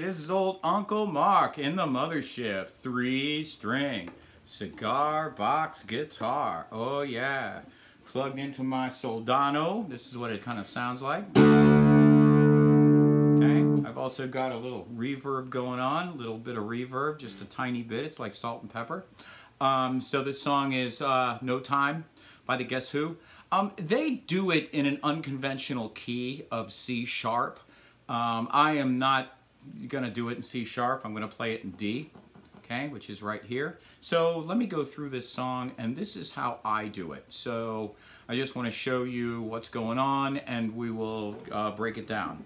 this is old Uncle Mark in the mothership. 3-string cigar box guitar. Oh yeah. Plugged into my Soldano. This is what it kind of sounds like. Okay. I've also got a little reverb going on. A little bit of reverb, just a tiny bit. It's like salt and pepper. So this song is No Time by the Guess Who. They do it in an unconventional key of C sharp. I am not going to do it in C sharp. I'm going to play it in D, okay, which is right here. So let me go through this song, and this is how I do it. So I just want to show you what's going on, and we will break it down.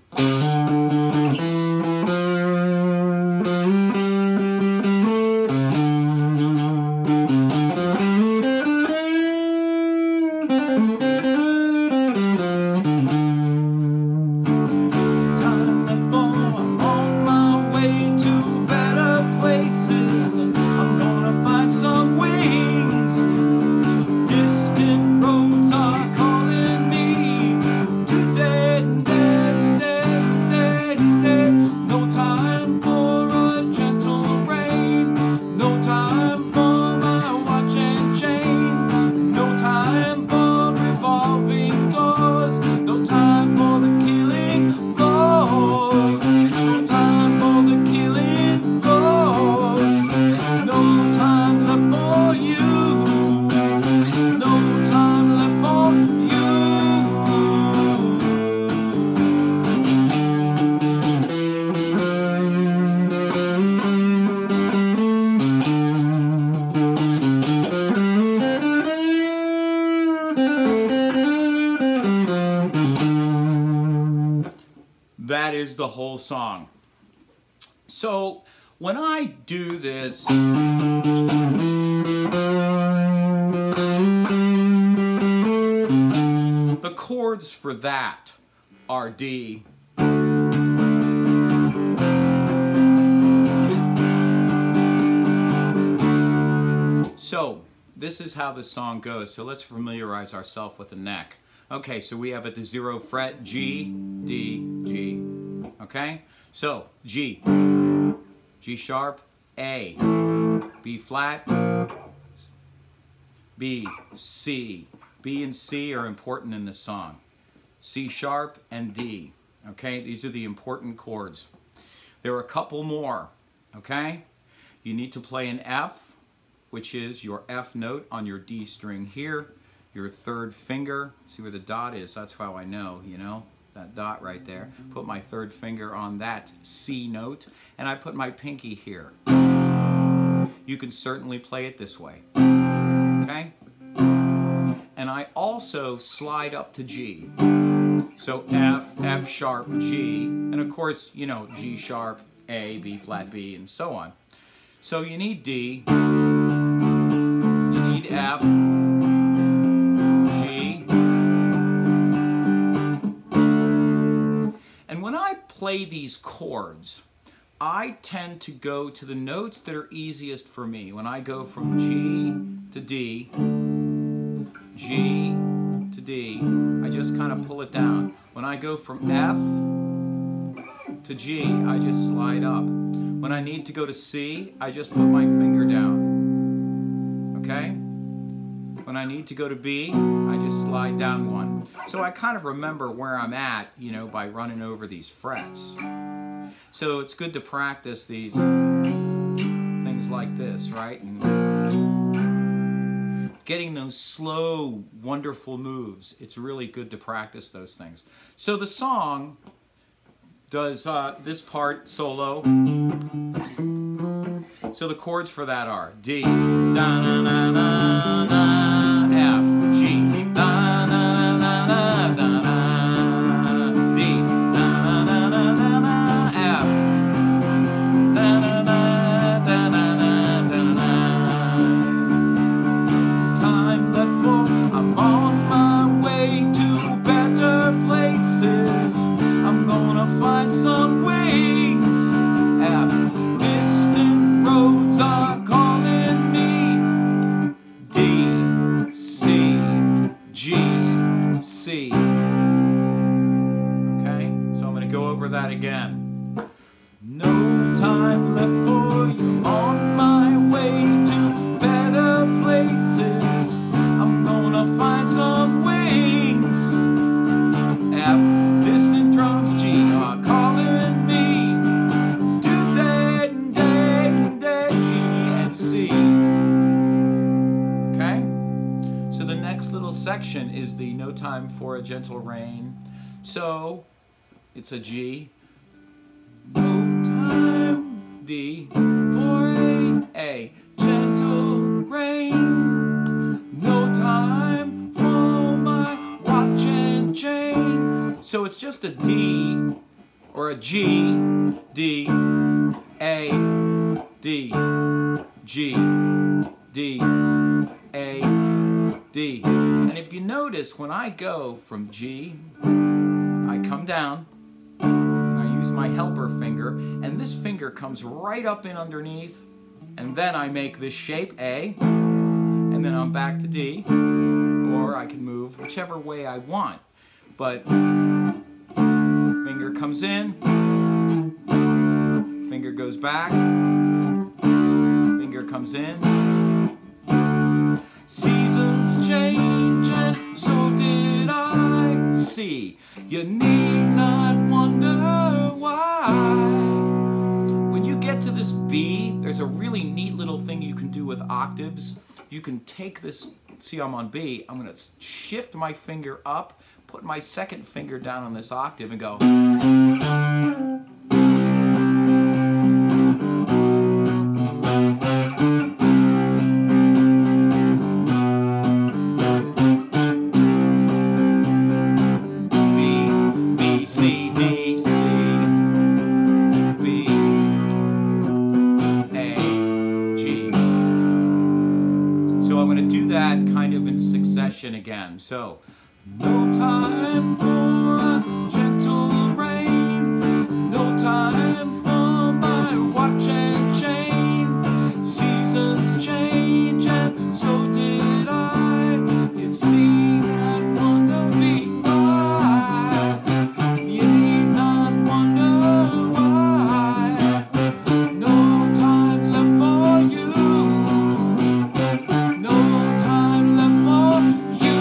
That is the whole song. So when I do this, the chords for that are D, so this is how the song goes. So let's familiarize ourselves with the neck. Okay, so we have at the 0 fret, G, D, G. Okay, so G, G sharp, A, B flat, B, C. B and C are important in this song. C sharp and D. Okay, these are the important chords. There are a couple more. Okay, you need to play an F, which is your F note on your D string here. Your third finger, see where the dot is, that's how I know, you know, that dot right there. Put my third finger on that C note, and I put my pinky here. You can certainly play it this way, okay? And I also slide up to G. So F, F sharp, G, and of course, you know, G sharp, A, B flat, B, and so on. So you need D, you need F, play these chords, I tend to go to the notes that are easiest for me. When I go from G to D, G to D, I just kind of pull it down. When I go from F to G, I just slide up. When I need to go to C, I just put my finger down. Okay? When I need to go to B, I just slide down one. So I kind of remember where I'm at, you know, by running over these frets. So it's good to practice these things like this, right? And getting those slow, wonderful moves, it's really good to practice those things. So the song does this part solo. So the chords for that are D, da na na na na, F, G, da na na na da na, D, da na na na na, F, da na na da na na da na. Time left for, I'm on my way to better places. I'm gonna find some wings. F, distant roads are calling me. D, section is the No Time for a Gentle Rain. So it's a G. No time, D, for a gentle rain. No time for my watch and chain. So it's just a D or a G, D, A, D, G, D, A, D. And if you notice, when I go from G, I come down, and I use my helper finger, and this finger comes right up in underneath, and then I make this shape, A, and then I'm back to D, or I can move whichever way I want. But finger comes in, finger goes back, finger comes in. Seasons change and so did I. C, you need not wonder why. When you get to this B, there's a really neat little thing you can do with octaves. You can take this, see I'm on B, I'm going to shift my finger up, put my second finger down on this octave and go. Again. So, no time for a gentle rain, no time for my watch and chain. Seasons change and so did I. It's C that wonder be I. You need not wonder why. No time left for you. No time left for you.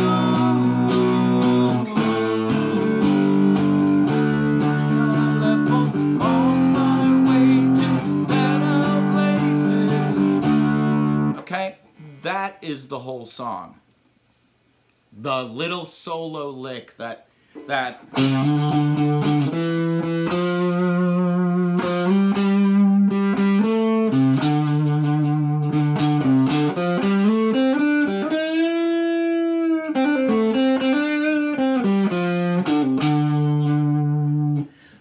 That is the whole song. The little solo lick that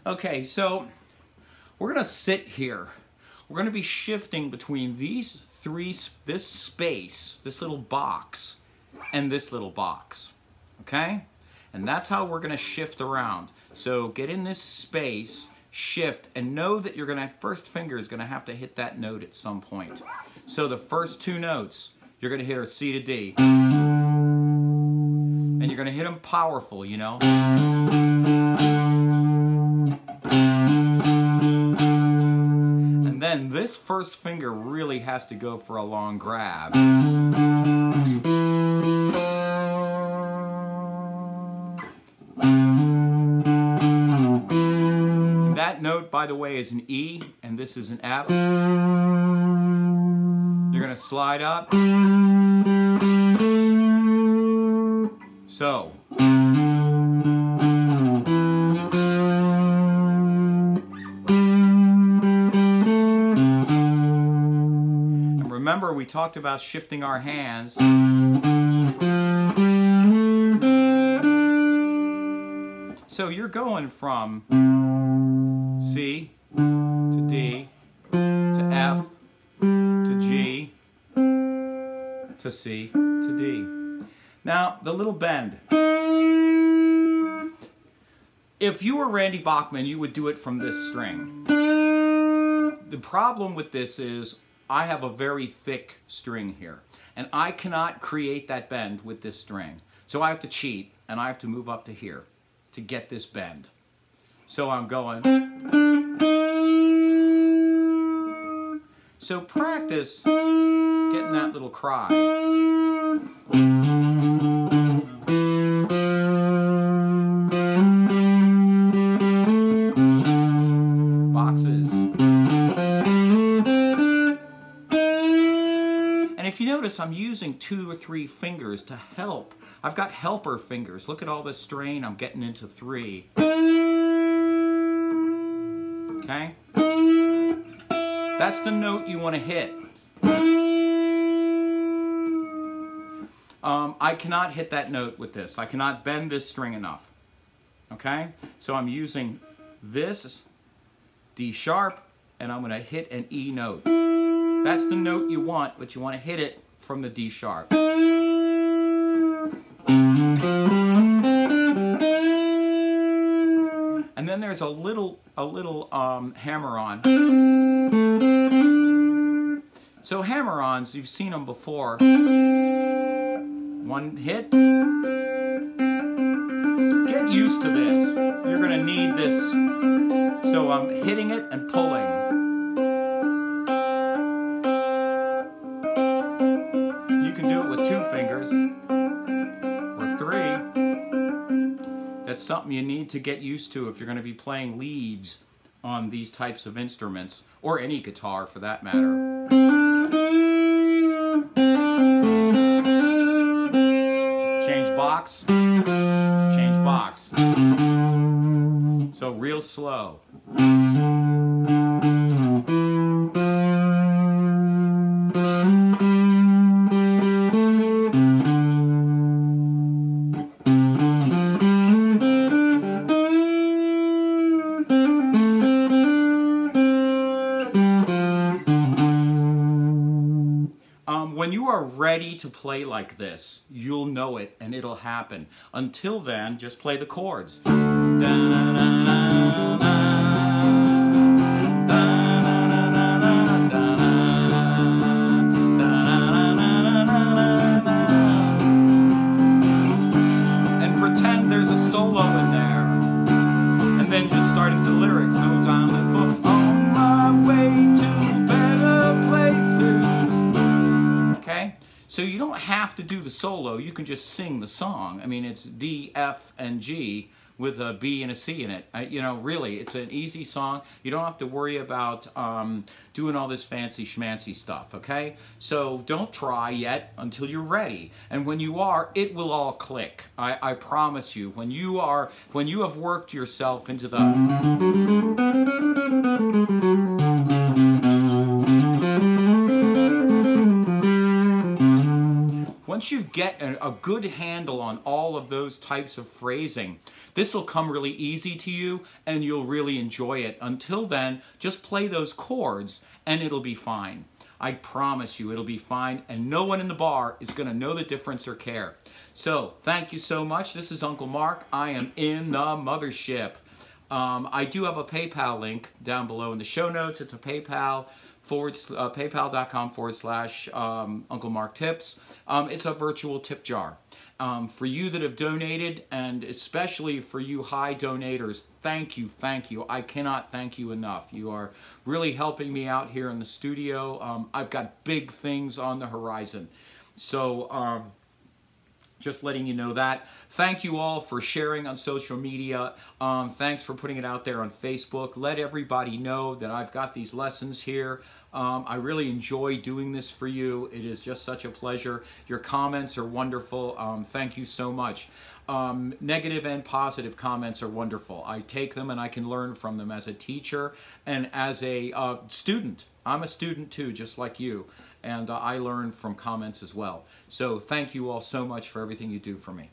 Okay, so we're gonna sit here. We're gonna be shifting between these three, this space, this little box, and this little box, okay? And that's how we're gonna shift around. So get in this space, shift, and know that you're gonna, first finger is gonna have to hit that note at some point. So the first two notes, you're gonna hit are C to D. And you're gonna hit them powerful, you know? Then this first finger really has to go for a long grab. And that note, by the way, is an E, and this is an F. You're gonna slide up. So. Remember, we talked about shifting our hands. So you're going from C to D to F to G to C to D. Now, the little bend. If you were Randy Bachman, you would do it from this string. The problem with this is I have a very thick string here, and I cannot create that bend with this string. So I have to cheat, and I have to move up to here to get this bend. So I'm going. So practice getting that little cry. Boxes. you notice, I'm using 2 or 3 fingers to help. I've got helper fingers. Look at all this strain I'm getting into 3. Okay? That's the note you want to hit. I cannot hit that note with this. I cannot bend this string enough. Okay? So I'm using this D sharp, and I'm going to hit an E note. That's the note you want, but you want to hit it from the D sharp. And then there's a little hammer-on. So hammer-ons, you've seen them before. One hit. Get used to this. You're going to need this. So I'm hitting it and pulling. You can do it with 2 fingers or 3. That's something you need to get used to if you're going to be playing leads on these types of instruments, or any guitar for that matter. Change box, change box. So real slow. When you are ready to play like this, you'll know it and it'll happen. Until then, just play the chords. And pretend there's a solo in there. And then just start into the lyrics. No time to fall on my way to better places. Okay? So you don't have to do the solo, you can just sing the song. I mean, it's D, F, and G with a B and a C in it. You know, really, it's an easy song. You don't have to worry about doing all this fancy schmancy stuff, okay? So don't try yet until you're ready. And when you are, it will all click. I promise you. When you have worked yourself into the... Once you get a good handle on all of those types of phrasing, this will come really easy to you and you'll really enjoy it. Until then, just play those chords and it'll be fine. I promise you it'll be fine, and no one in the bar is going to know the difference or care. So, thank you so much. This is Uncle Mark. I am in the mothership. I do have a PayPal link down below in the show notes. It's a PayPal.com/Uncle Mark Tips. It's a virtual tip jar. For you that have donated, and especially for you high donators, thank you, thank you. I cannot thank you enough. You are really helping me out here in the studio. I've got big things on the horizon. So, just letting you know that. Thank you all for sharing on social media. Thanks for putting it out there on Facebook. Let everybody know that I've got these lessons here. I really enjoy doing this for you. It is just such a pleasure. Your comments are wonderful. Thank you so much. Negative and positive comments are wonderful. I take them and I can learn from them as a teacher and as a student. I'm a student too, just like you. And I learn from comments as well. So thank you all so much for everything you do for me.